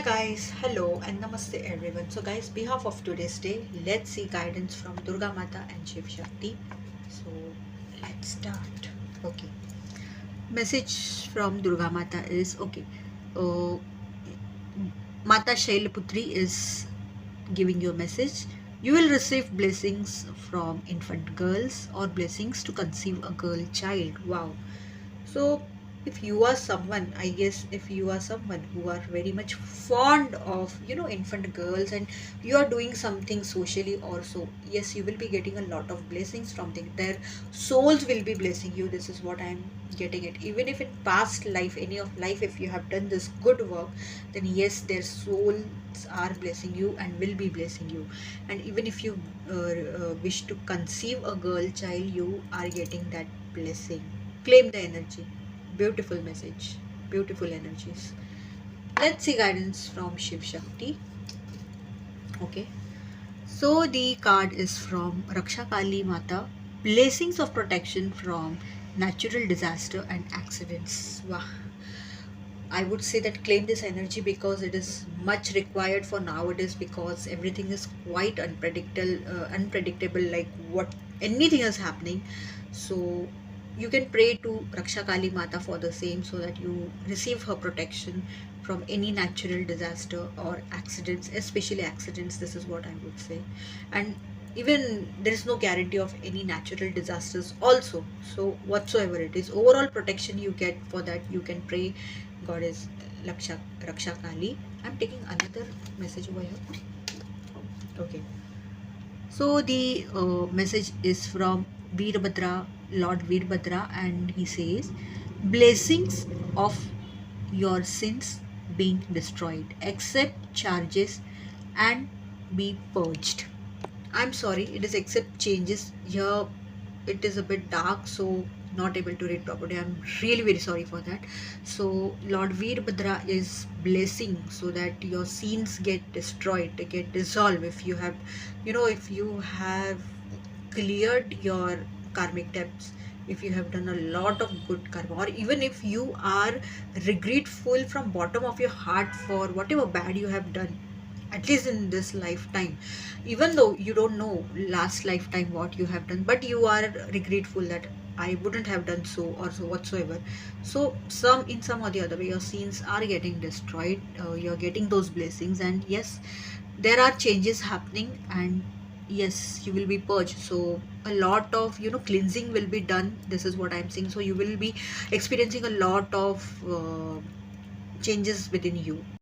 Hi guys, hello and namaste everyone. So guys, behalf of today's day, let's see guidance from Durga Mata and Shiv Shakti. So let's start. Okay. Message from Durga Mata is okay. Uh, Mata Shailaputri is giving you a message. You will receive blessings from infant girls or blessings to conceive a girl child. Wow. So if you are someone, I guess if you are someone who are very much fond of infant girls and you are doing something socially also, yes, you will be getting a lot of blessings from them. Their souls will be blessing you. This is what I'm getting it. Even if in past life, any of life, if you have done this good work, then yes, their souls are blessing you and will be blessing you. And even if you wish to conceive a girl child, you are getting that blessing. Claim the energy. Beautiful message. Beautiful energies. Let's see guidance from Shiv Shakti. Okay. So the card is from Raksha Kali Mata. Blessings of protection from natural disaster and accidents. Wow. I would say that claim this energy because it is much required for nowadays, because everything is quite unpredictable, like what anything is happening. So you can pray to Raksha Kali Mata for the same, so that you receive her protection from any natural disaster or accidents, especially accidents. This is what I would say. And even there is no guarantee of any natural disasters also. So whatsoever it is, overall protection you get. For that you can pray goddess Raksha Kali. I'm taking another message over here. Okay. So the message is from Veerbhadra, Lord Veerbhadra, and he says, blessings of your sins being destroyed, accept charges and be purged. I'm sorry, it is accept changes. Here it is a bit dark, so not able to read properly. I'm really very sorry for that. So Lord Veerbhadra is blessing so that your sins get destroyed, they get dissolved. If you have, if you have cleared your karmic debts, if you have done a lot of good karma, or even if you are regretful from bottom of your heart for whatever bad you have done, at least in this lifetime, even though you don't know last lifetime what you have done, but you are regretful that I wouldn't have done so or so whatsoever. So some in some or the other way your sins are getting destroyed, you're getting those blessings, and yes, there are changes happening, and yes, you will be purged. So a lot of cleansing will be done. This is what I'm saying. So you will be experiencing a lot of changes within you.